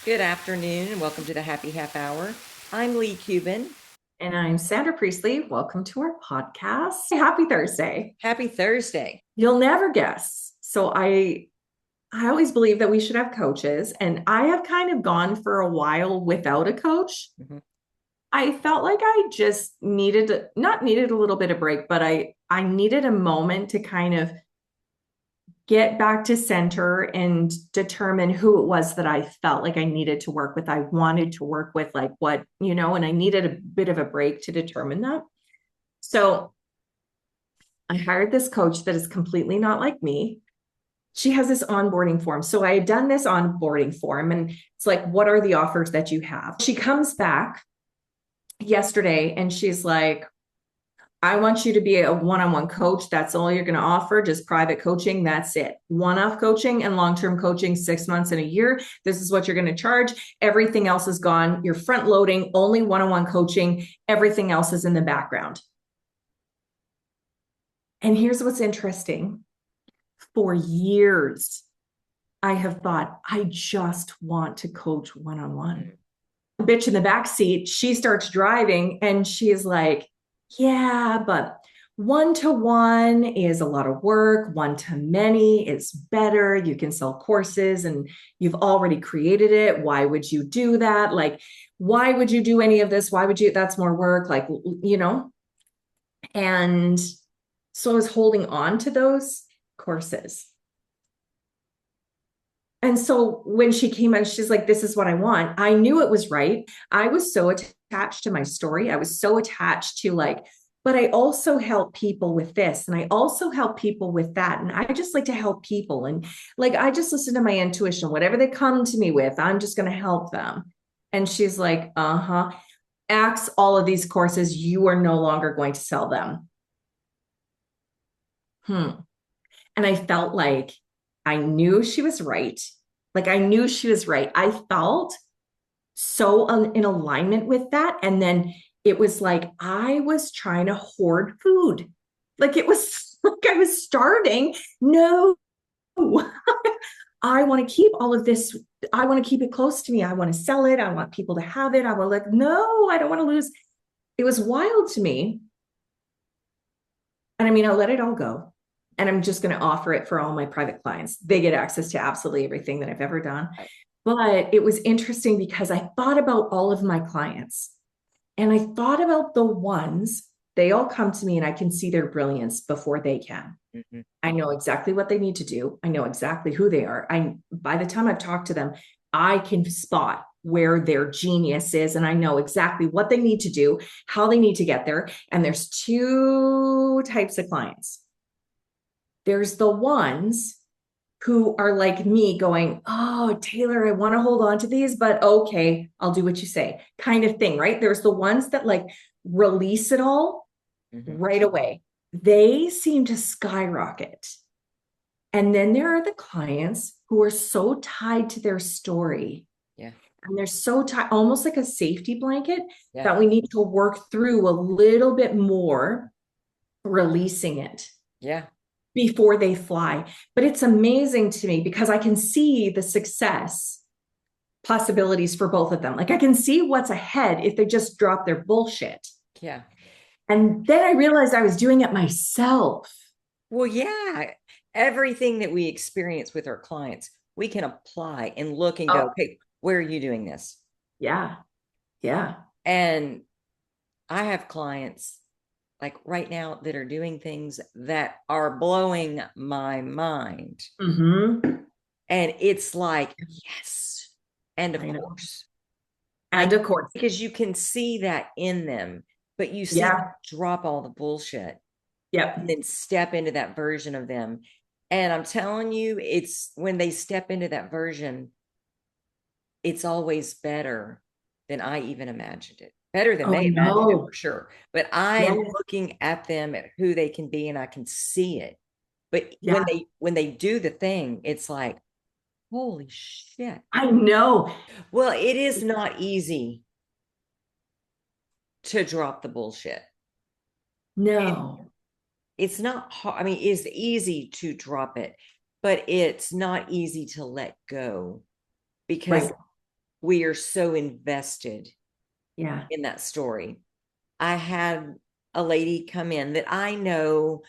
Good afternoon and welcome to the Happy Half Hour. I'm Leigh Kubin. And I'm Sandra Priestley. Welcome to our podcast. Happy Thursday. Happy Thursday. You'll never guess. So I always believe that we should have coaches, and I have kind of gone for a while without a coach. Mhm. I felt like I just not needed a little bit of break, but I needed a moment to kind of get back to center and determine who it was that I felt like I needed to work with. I wanted to work with, like, what, and I needed a bit of a break to determine that. So I hired this coach that is completely not like me. She has this onboarding form. So I had done this onboarding form, and it's like, what are the offers that you have? She comes back yesterday and she's like, I want you to be a one-on-one coach. That's all you're going to offer, just private coaching. That's it. One-off coaching and long-term coaching, 6 months and a year. This is what you're going to charge. Everything else is gone. You're front loading, only one-on-one coaching. Everything else is in the background. And here's what's interesting. For years, I have thought, I just want to coach one-on-one. Bitch in the back seat, she starts driving and she's like, yeah, but one-to-one is a lot of work. One-to-many is better. You can sell courses and you've already created it. Why would you do that? Like, why would you do any of this? Why would you? That's more work. Like, and so I was holding on to those courses. And so when she came out, she's like, this is what I want. I knew it was right. I was so attached to my story. I was so attached to, like, but I also help people with this. And I also help people with that. And I just like to help people. And, like, I just listen to my intuition, whatever they come to me with, I'm just going to help them. And she's like, axe all of these courses. You are no longer going to sell them. And I felt like I knew she was right. Like, I knew she was right. I felt so in alignment with that. And then it was like I was trying to hoard food. Like, it was like I was starving. No, I want to keep all of this. I want to keep it close to me. I want to sell it. I want people to have it. I want, like, no, I don't want to lose. It was wild to me. And I mean, I'll let it all go. And I'm just going to offer it for all my private clients. They get access to absolutely everything that I've ever done. But it was interesting because I thought about all of my clients, and I thought about the ones, they all come to me and I can see their brilliance before they can. Mm-hmm. I know exactly what they need to do. I know exactly who they are. By the time I've talked to them, I can spot where their genius is, and I know exactly what they need to do, how they need to get there. And there's two types of clients. There's the ones who are like me, going, oh, Taylor, I want to hold on to these, but okay, I'll do what you say, kind of thing, right? There's the ones that, like, release it all right away. They seem to skyrocket. And then there are the clients who are so tied to their story. Yeah. And they're so tied, almost like a safety blanket, Yeah. that we need to work through a little bit more, releasing it. Yeah. Before they fly. But it's amazing to me because I can see the success possibilities for both of them. Like, I can see what's ahead if they just drop their bullshit. Yeah. And then I realized I was doing it myself. Well, yeah. Everything that we experience with our clients, we can apply and look and go, hey, where are you doing this? Yeah. Yeah. And I have clients like right now that are doing things that are blowing my mind. Mm-hmm. And it's like, yes. And of course. And of course. Because you can see that in them, but you see them drop all the bullshit. Yep. And then step into that version of them. And I'm telling you, it's when they step into that version, it's always better than I even imagined it. Better than they imagined it, for sure. But I am looking at them at who they can be, and I can see it. But when they do the thing, it's like, holy shit. I know. Well, it is not easy to drop the bullshit. No. It's not hard. I mean, it's easy to drop it, but it's not easy to let go, because we are so invested Yeah. in that story. I had a lady come in that I know,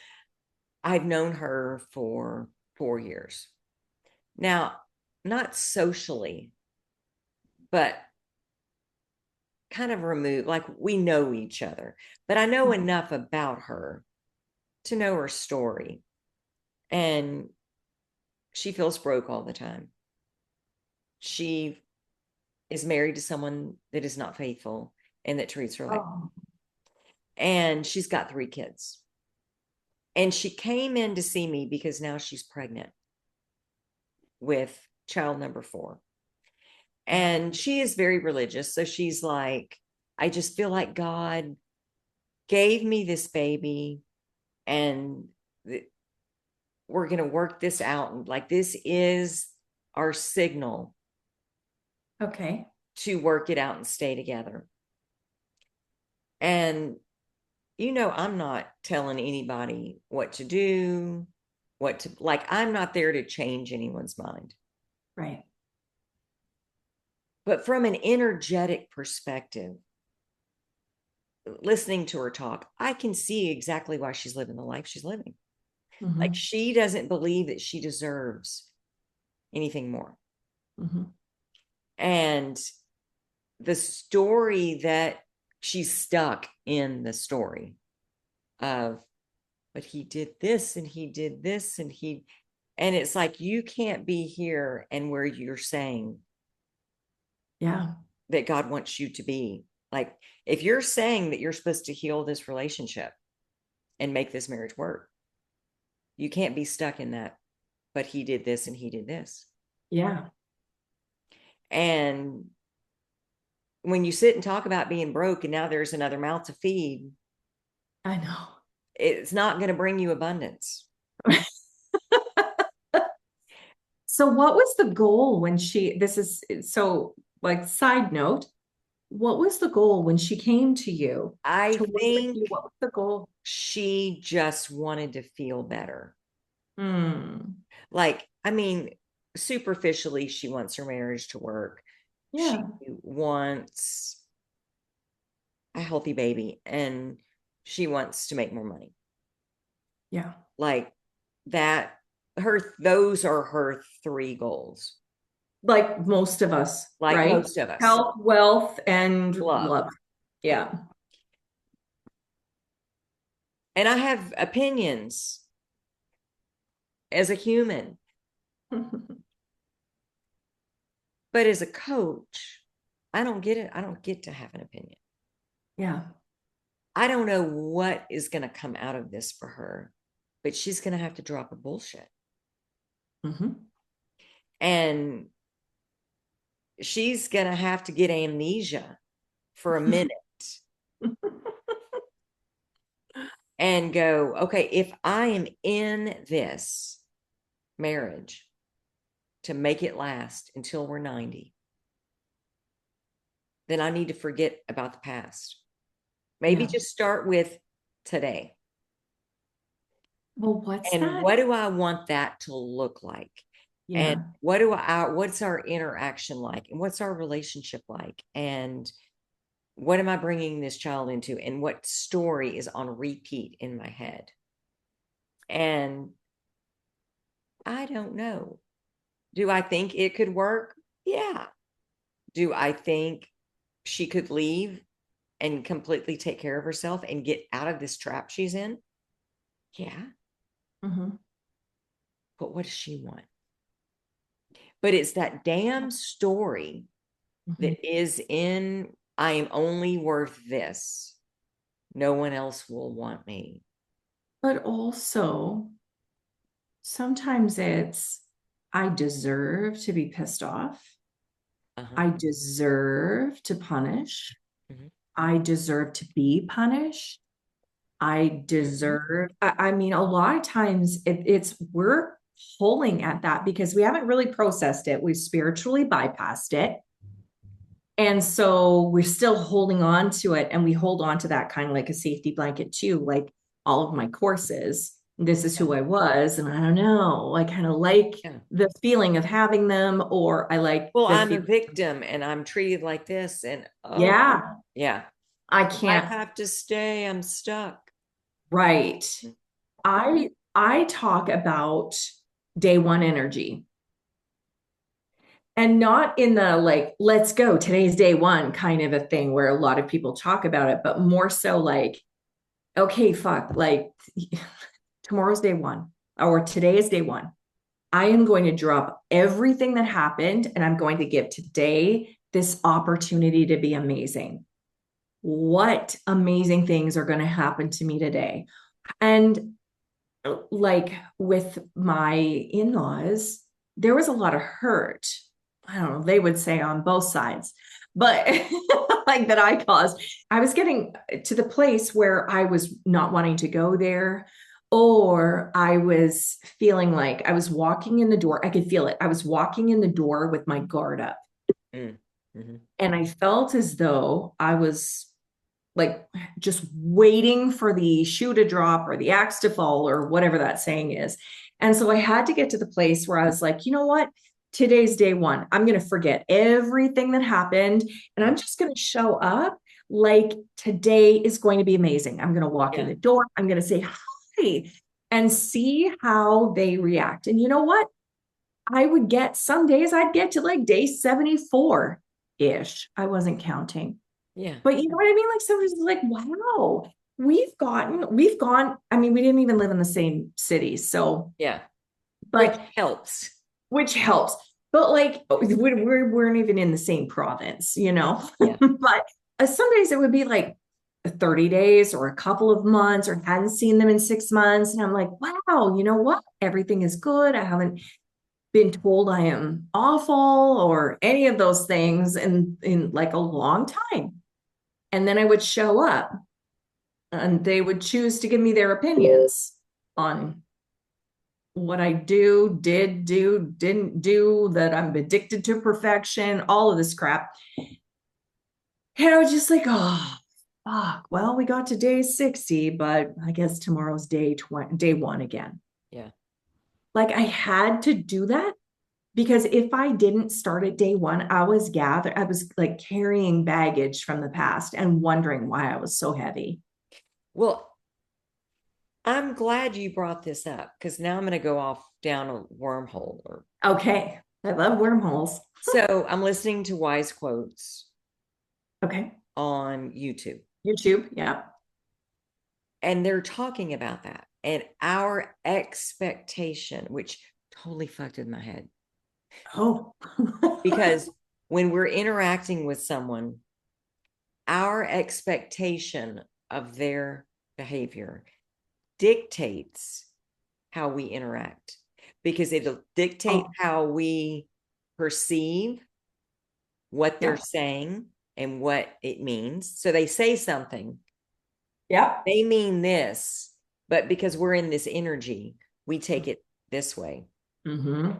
I've known her for 4 years. Now, not socially, but kind of removed, like we know each other, but I know enough about her to know her story. And she feels broke all the time. She is married to someone that is not faithful and that treats her like, Oh, and she's got 3 kids. And she came in to see me because now she's pregnant with child number 4. And she is very religious. So she's like, I just feel like God gave me this baby and we're going to work this out. And like, this is our signal okay. to work it out and stay together. And, I'm not telling anybody what to do, like, I'm not there to change anyone's mind. Right. But from an energetic perspective, listening to her talk, I can see exactly why she's living the life she's living. Like, Mm-hmm. she doesn't believe that she deserves anything more. Mm-hmm. And the story that she's stuck in the story of, but he did this and he did this and it's like, you can't be here and where you're saying Yeah. that God wants you to be. Like, if you're saying that you're supposed to heal this relationship and make this marriage work, you can't be stuck in that. But he did this and he did this. Yeah. And when you sit and talk about being broke and now there's another mouth to feed, I know. it's not going to bring you abundance. So what was the goal when this is so like side note, what was the goal when she came to you I to work with think you? What was the goal? she just wanted to feel better. Hmm. Like, I mean, superficially, she wants her marriage to work. She Yeah. wants a healthy baby and she wants to make more money. Yeah. Like that, those are her 3 goals. Like most of us, Like right? most of us. Health, wealth, and Love. love. Yeah. And I have opinions as a human, but as a coach, I don't get it. I don't get to have an opinion. Yeah. I don't know what is going to come out of this for her, but she's going to have to drop her bullshit. Mm-hmm. And she's going to have to get amnesia for a minute and go, okay, if I am in this marriage to make it last until we're 90, then I need to forget about the past. Maybe Yeah. just start with today. Well, what's And that? what do I want that to look like? And Yeah. what's our interaction like? And what's our relationship like? And what am I bringing this child into? And what story is on repeat in my head? And I don't know. Do I think it could work? Yeah. Do I think she could leave and completely take care of herself and get out of this trap she's in? Yeah. Mm-hmm. But what does she want? But it's that damn story Mm-hmm. that is in, I am only worth this. No one else will want me. But also, sometimes it's, I deserve to be pissed off. Uh-huh. I deserve to punish. Mm-hmm. I deserve to be punished. I Mm-hmm. deserve, I mean, a lot of times we're pulling at that because we haven't really processed it. We've spiritually bypassed it. And so we're still holding on to it. And we hold on to that kind of like a safety blanket too, like all of my courses. this is Yeah. who I was. And I don't know, I kind of like Yeah. the feeling of having them, or I like Well, the I'm a feeling. victim and I'm treated like this. And oh, Yeah, yeah, I I can't. have to stay. I'm stuck. Right. I talk about day one energy, and not in the like, let's go, today's day one kind of a thing where a lot of people talk about it, but more so like, okay, fuck, like tomorrow's day one or today is day one. I am going to drop everything that happened and I'm going to give today this opportunity to be amazing. What amazing things are going to happen to me today? And like with my in laws, there was a lot of hurt. I don't know, they would say on both sides, but like that I caused. I was getting to the place where I was not wanting to go there, or I was feeling like I was walking in the door. I could feel it. I was walking in the door with my guard up. Mm. Hmm. And I felt as though I was like just waiting for the shoe to drop or the axe to fall or whatever that saying is. And so I had to get to the place where I was like, you know what? Today's day one. I'm going to forget everything that happened and Yeah. I'm just going to show up like today is going to be amazing. I'm going to walk in Yeah. the door. I'm going to say hi and see how they react. And you know what? I would get some days I'd get to like day 74 ish. I wasn't counting. Yeah. But you know what I mean? Like somebody's like, wow, we've gone. I mean, we didn't even live in the same city. So, Yeah. Which but helps. which helps. But like we weren't even in the same province, you know? Yeah. But some days it would be like 30 days or a couple of months, or hadn't seen them in 6 months. And I'm like, wow, you know what? Everything is good. I haven't been told I am awful or any of those things in like a long time. And then I would show up and they would choose to give me their opinions on what I did do, didn't do, that I'm addicted to perfection, all of this crap. And I was just like, oh, fuck. Well, we got to day 60, but I guess tomorrow's day 20, day one again. Yeah. Like I had to do that because if I didn't start at day one, I was like carrying baggage from the past and wondering why I was so heavy. Well, I'm glad you brought this up because now I'm going to go off down a wormhole. Or Okay. I love wormholes. so I'm listening to wise quotes Okay. on YouTube, YouTube. Yeah. and they're talking about that and our expectation, which totally fucked with my head Oh. because when we're interacting with someone, our expectation of their behavior dictates how we interact because it'll dictate Oh, how we perceive what they're yeah. saying and what it means. So they say something, Yeah. they mean this, but because we're in this energy, we take it this way. Mm-hmm.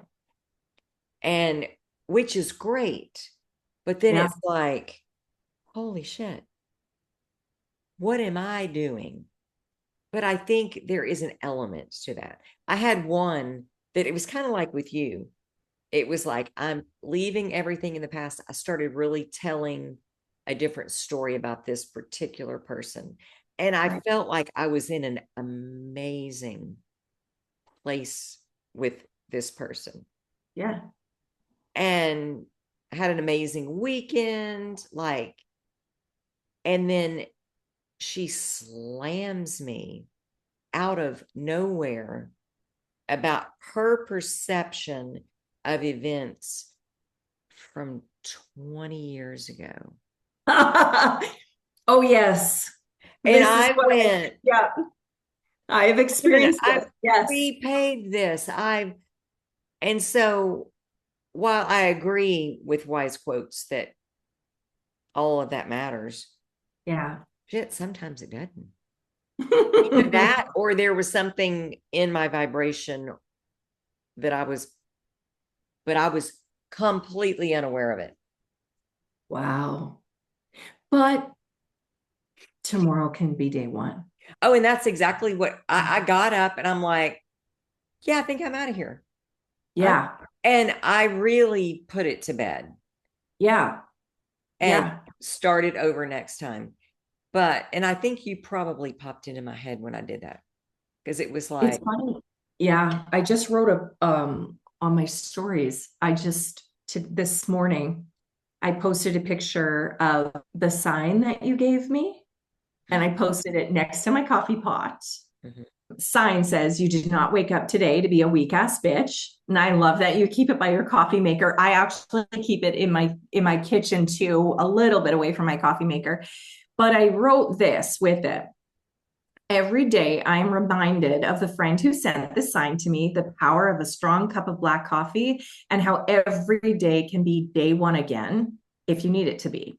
And which is great. But then Yeah. it's like, holy shit, what am I doing? But I think there is an element to that. I had one that it was kind of like with you. It was like, I'm leaving everything in the past. I started really telling a different story about this particular person. And I Right. felt like I was in an amazing place with this person Yeah. and had an amazing weekend. Like, and then she slams me out of nowhere about her perception of events from 20 years ago. Oh, yes. And This is I what went, yeah, I have experienced I've this. Yes. prepaid this. And so while I agree with wise quotes that all of that matters, Yeah. shit, sometimes it doesn't. Either that or there was something in my vibration that but I was completely unaware of it. Wow. But tomorrow can be day one. Oh, and that's exactly what I got up and I'm like, yeah, I think I'm out of here. I'm, Yeah. and I really put it to bed Yeah. and Yeah. started over next time. But, and I think you probably popped into my head when I did that because it was It's like, funny. Yeah. I just wrote a on my stories. I just to this morning I posted a picture of the sign that you gave me and I posted it next to my coffee pot. mhm. Sign says you did not wake up today to be a weak ass bitch. And I love that you keep it by your coffee maker. I actually keep it in my kitchen too, a little bit away from my coffee maker. But I wrote this with it. Every day I am reminded of the friend who sent this sign to me, the power of a strong cup of black coffee, and how every day can be day one again if you need it to be.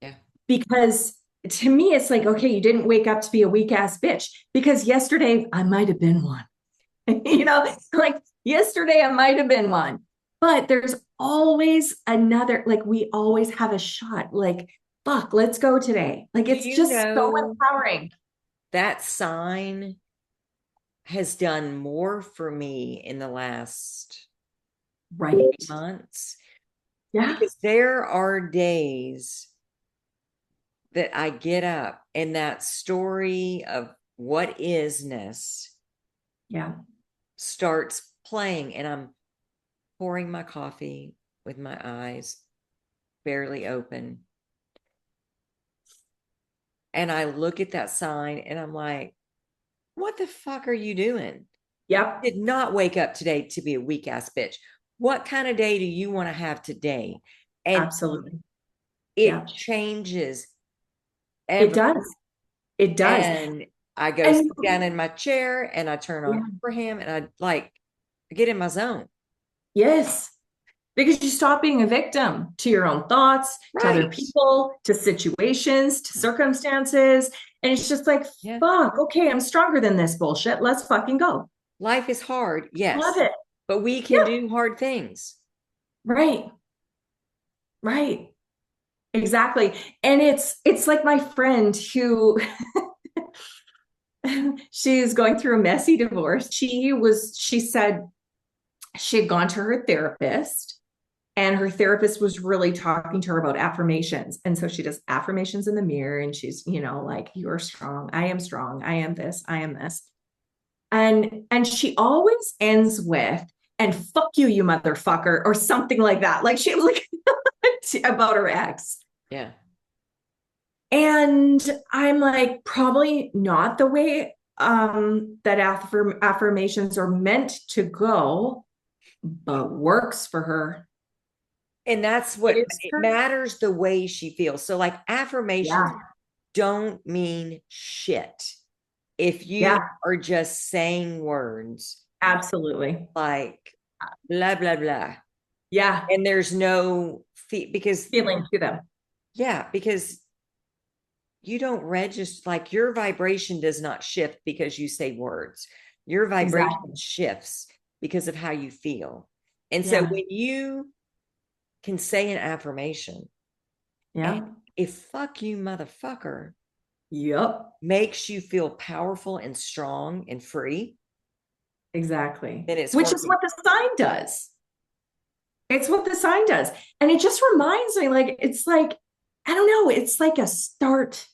Yeah. Because to me, it's like, okay, you didn't wake up to be a weak ass bitch because yesterday I might have been one. Like yesterday I might have been one. But there's always another, like we always have a shot. Like, fuck, let's go today. Like Do it's you just so know empowering. that sign has done more for me in the last Right. months? Yeah. Because there are days that I get up and that story of what isness Yeah. starts playing, and I'm pouring my coffee with my eyes barely open. And I look at that sign and I'm like, what the fuck are you doing? Yep. Did not wake up today to be a weak ass bitch. What kind of day do you want to have today? And Absolutely. it Yeah. changes It every, does. It does. and I go And sit down in my chair and I turn on yeah. Abraham and I like get in my zone. Yes. Because you stop being a victim to your own thoughts, to other Right. people, to situations, to circumstances. And it's just like, Yeah. fuck, okay, I'm stronger than this bullshit. Let's fucking go. Life is hard, Love yes, it. but we can Yeah. do hard things. Right. Right. Exactly. And it's like my friend who she's going through a messy divorce. She said she had gone to her therapist and her therapist was really talking to her about affirmations. And so she does affirmations in the mirror and she's, like, you are strong, I am this, I am this. And she always ends with, and fuck you, you motherfucker, or something like that. Like she was like about her ex. Yeah. And I'm like, probably not the way that affirmations are meant to go, but works for her. And that's It what is it her. matters, the way she feels. So, like, affirmations Yeah. don't mean shit if you Yeah. are just saying words Absolutely. like blah, blah, blah. Yeah. And there's no fee because, Feeling to them. yeah, because you don't register, like, your vibration does not shift because you say words. Your vibration Exactly. shifts because of how you feel. And so, Yeah. when you can say an affirmation, and Yeah. if fuck you, motherfucker, Yep. makes you feel powerful and strong and free, Exactly. then it's Which is working. what the sign does. It's what the sign does. And it just reminds me, like, it's like, I don't know, it's like a start.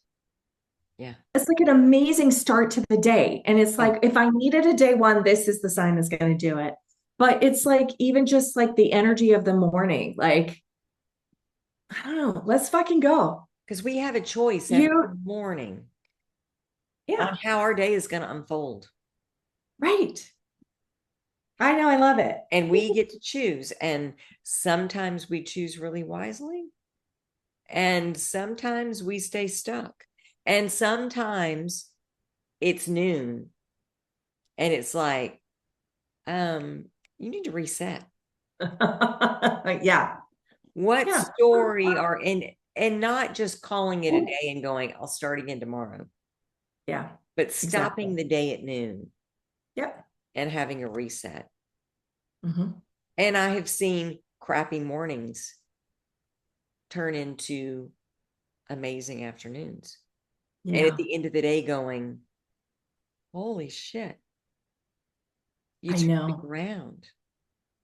Yeah. It's like an amazing start to the day. And it's Yeah. like, if I needed a day one, this is the sign that's going to do it. But it's like, even just like the energy of the morning, like, I don't know, let's fucking go. Because we have a choice every You, morning on yeah, how our day is going to unfold. right. I know, I love it. And we get to choose. And sometimes we choose really wisely. And sometimes we stay stuck. And sometimes it's noon and it's like, you need to reset. Yeah. What Yeah. story are in, and not just calling it a day and going, I'll start again tomorrow, Yeah, but exactly. stopping the day at noon Yep. and having a reset. Hmm. And I have seen crappy mornings turn into amazing afternoons. And at Yeah. the end of the day, going, Holy shit. You I turned me know. around.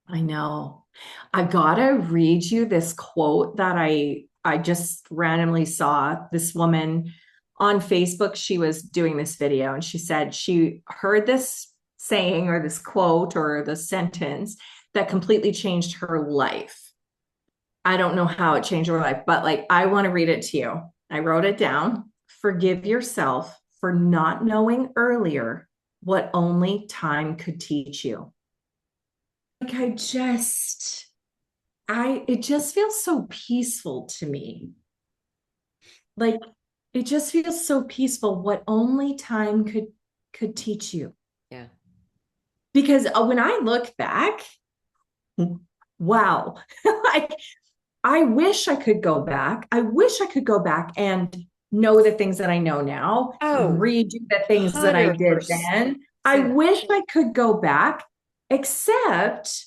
I know. I gotta read you this quote that I just randomly saw. This woman on Facebook, she was doing this video and she said she heard this saying or this quote or the sentence that completely changed her life. I don't know how it changed her life, but like I want to read it to you. I wrote it down. Forgive yourself for not knowing earlier what only time could teach you. Like it just feels so peaceful to me. Like it just feels so peaceful what only time could teach you. Yeah. Because when I look back, wow. Like I wish I could go back. I wish I could go back and know the things that I know now, Oh, redo the things that I did 100%. then. I wish I could go back, except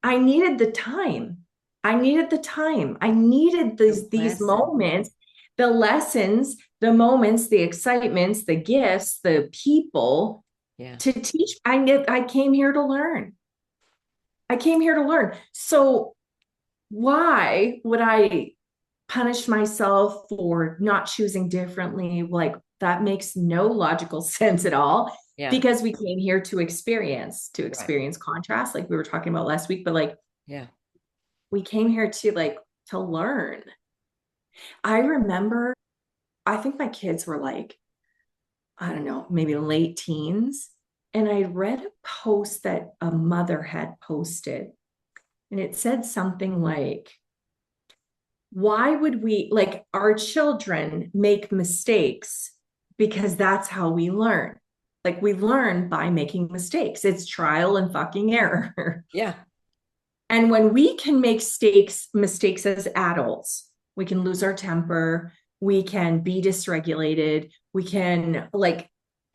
I needed the time. I needed the time. I needed The these lesson. moments, the lessons, the moments, the excitements, the gifts, the people Yeah. to teach. I came here to learn. I came here to learn. So why would I punish myself for not choosing differently? Like that makes no logical sense at all Yeah. because we came here to Right. experience contrast, like we were talking about last week, but like Yeah. we came here to learn. I remember, I think my kids were like, I don't know, maybe late teens. And I read a post that a mother had posted, and it said something like, why would we, like, our children make mistakes because that's how we learn. Like, we learn by making mistakes. It's trial and fucking error. Yeah. And when we can make mistakes as adults, we can lose our temper, we can be dysregulated, we can like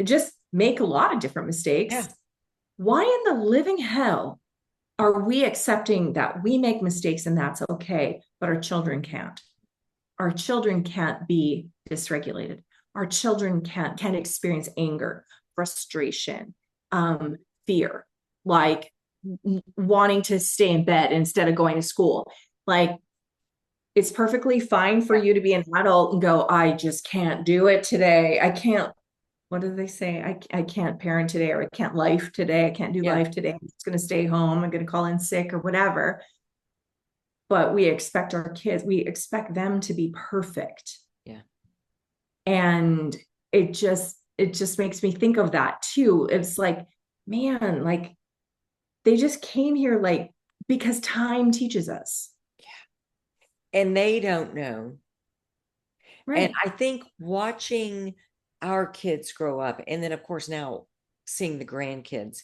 just make a lot of different Yeah. mistakes. Why in the living hell are we accepting that we make mistakes and that's okay, but our children can't? Our children can't be dysregulated. Our children can't experience anger, frustration, fear, like wanting to stay in bed instead of going to school. Like it's perfectly fine for Yeah. you to be an adult and go, I just can't do it today. I can't, what do they say? I can't parent today, or I can't life today. I can't do Yeah. life today. I'm just going to stay home. I'm going to call in sick or whatever. But we expect our kids, we expect them to be perfect. Yeah. And it just makes me think of that too. It's like, man, like they just came here like because time teaches us. And they don't know. And Right. I think watching our kids grow up, and then, of course, now seeing the grandkids,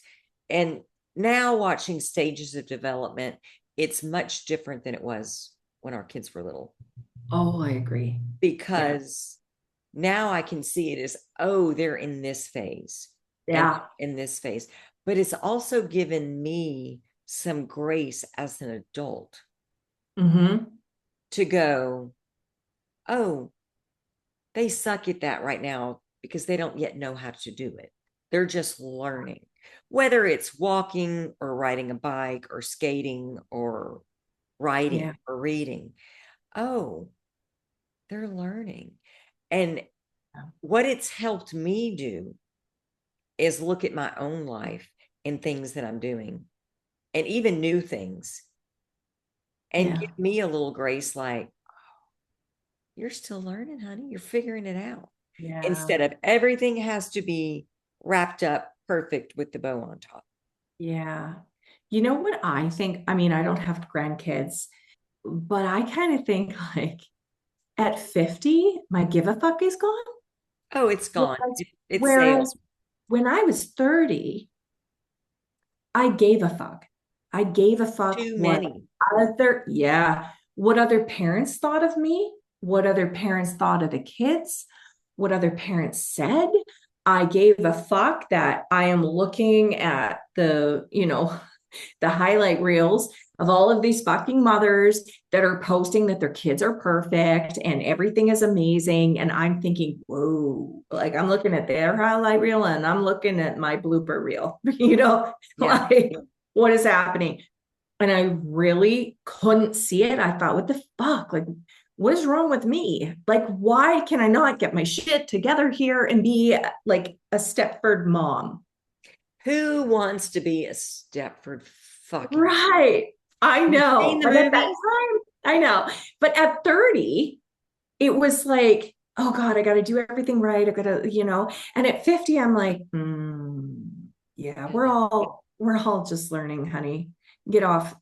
and now watching stages of development, it's much different than it was when our kids were little Oh, I agree. Yeah. because now I can see it as, oh, they're in this phase and Yeah. in this phase. But it's also given me some grace as an adult Mm-hmm. to go, oh, they suck at that right now because they don't yet know how to do it. They're just learning, whether it's walking or riding a bike or skating or writing Yeah. or reading. Oh, they're learning. And what it's helped me do is look at my own life and things that I'm doing and even new things and Yeah. give me a little grace like, you're still learning, honey. You're figuring it out. Yeah. Instead of everything has to be wrapped up perfect with the bow on top. Yeah. You know what I think? I mean, I don't have grandkids, but I kind of think like at 50, my give a fuck is gone. Oh, it's gone. Whereas, It's whereas sales. when I was 30, I gave a fuck. I gave a fuck Too what many. what other parents thought of me, what other parents thought of the kids, what other parents said. I gave a fuck that I am looking at the highlight reels of all of these fucking mothers that are posting that their kids are perfect and everything is amazing. And I'm thinking, whoa, like I'm looking at their highlight reel and I'm looking at my blooper reel, Yeah. like what is happening? And I really couldn't see it. I thought, what the fuck? Like, what is wrong with me? Like, why can I not get my shit together here and be like a Stepford mom? Who wants to be a Stepford fucking? Right. I Have you seen know. the But at that movies? time, I know. But at 30, it was like, oh God, I got to do everything right. I got to. And at 50, I'm like, yeah, we're all just learning, honey. Get off,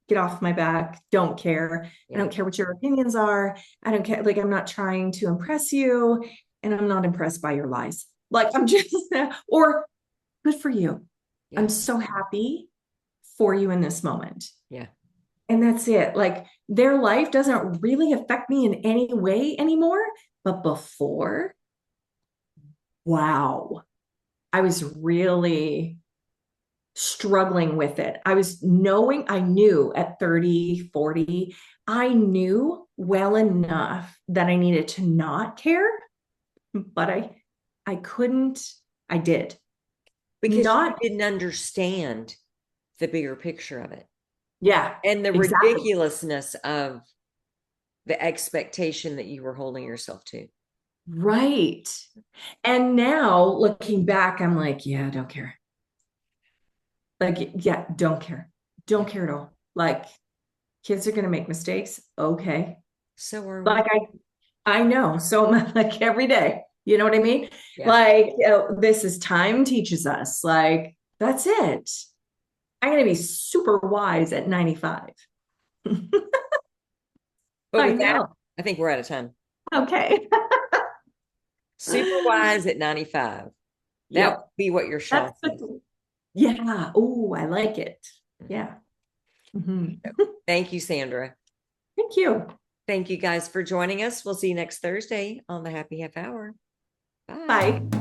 get off my back. Don't care. I Yeah. don't care what your opinions are. I don't care. Like, I'm not trying to impress you, and I'm not impressed by your lies. Like, I'm just, or good for you. Yeah. I'm so happy for you in this moment. Yeah. And that's it. Like their life doesn't really affect me in any way anymore. But before, wow, I was really struggling with it. I knew at 30, 40, I knew well enough that I needed to not care, but I couldn't, I did. Because you Not, didn't understand the bigger picture of it yeah, and the exactly. ridiculousness of the expectation that you were holding yourself to. Right. And now looking back, I'm like, yeah, I don't care. Like, yeah, don't care. Yeah. Don't care at all. Like, kids are going to make mistakes. Okay. So are we. Like, I know. So like every day, you know what I mean? Yeah. Like, this is time teaches us. Like, that's it. I'm going to be super wise at 95. But I with that, know. I think we're out of time. Okay. Super wise at 95. That would Yep. be what your Shaw That's says. yeah. Oh, I like it. Yeah. Mhm. Thank you, Sandra. Thank you. Thank you guys for joining us. We'll see you next Thursday on the Happy Half Hour. Bye. Bye.